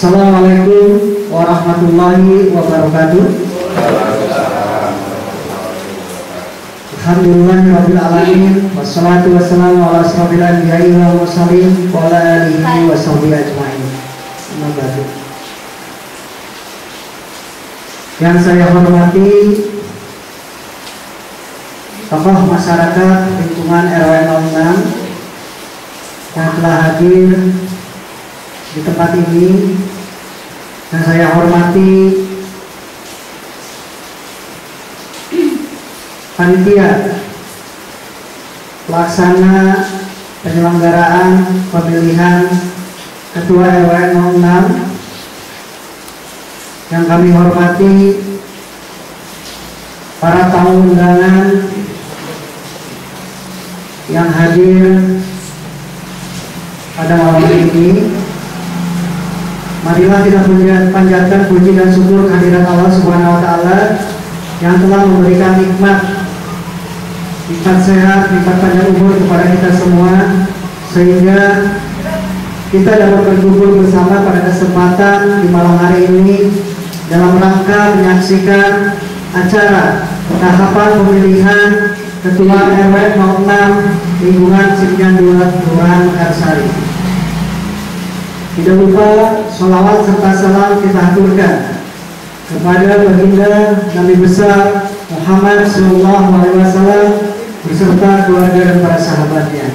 Assalamualaikum warahmatullahi wabarakatuh. Alhamdulillahirabbil alamin wassalatu wassalamu ala asyrofil anbiya'i wal mursalin wa ala alihi washabihi ajmain. Amma ba'du. Yang saya hormati tokoh masyarakat lingkungan RW 06 yang telah hadir di tempat ini, dan saya hormati panitia pelaksana penyelenggaraan pemilihan ketua RW 06, yang kami hormati para tamu undangan yang hadir pada malam hari ini. Marilah kita panjatkan puji dan syukur kehadirat Allah Subhanahu wa Ta'ala yang telah memberikan nikmat sehat, nikmat panjang umur kepada kita semua, sehingga kita dapat berkumpul bersama pada kesempatan di malam hari ini dalam rangka menyaksikan acara tahapan pemilihan Ketua RW 06 lingkungan Cipinang 2 Kelurahan Mekarsari. Tidak lupa sholawat serta salam kita aturkan kepada baginda Nabi besar Muhammad SAW beserta keluarga dan para sahabatnya.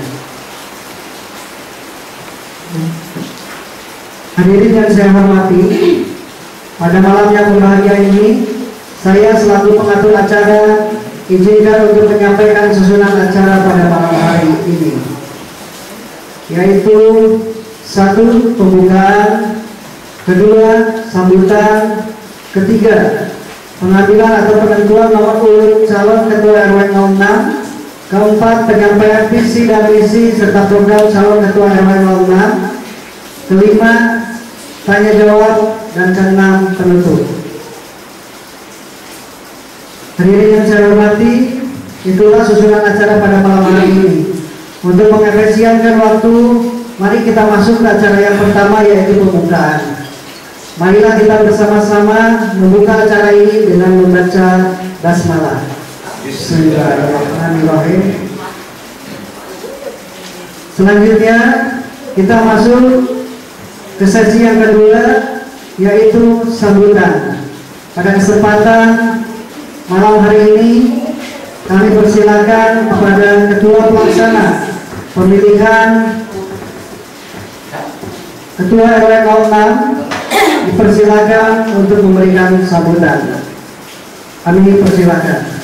Hadirin yang saya hormati, pada malam yang berbahagia ini, saya selaku pengatur acara izinkan untuk menyampaikan susunan acara pada malam hari ini, yaitu 1. Pembukaan, 2. Sambutan, 3. Pengambilan atau penentuan nomor urut calon ketua RW 06, 4. Penyampaian visi dan misi serta program calon ketua RW 06, 5. Tanya jawab, dan 6. Penutup. Hadirin yang saya hormati, itulah susunan acara pada malam hari ini. Untuk mengefisienkan waktu, mari kita masuk ke acara yang pertama, yaitu pembukaan. Marilah kita bersama-sama membuka acara ini dengan membaca basmalah. Bismillahirrahmanirrahim. Selanjutnya kita masuk ke sesi yang kedua, yaitu sambutan. Pada kesempatan malam hari ini, kami persilakan kepada Ketua Pelaksana Pemilihan Ketua RW 06 dipersilakan untuk memberikan sambutan. Kami persilakan.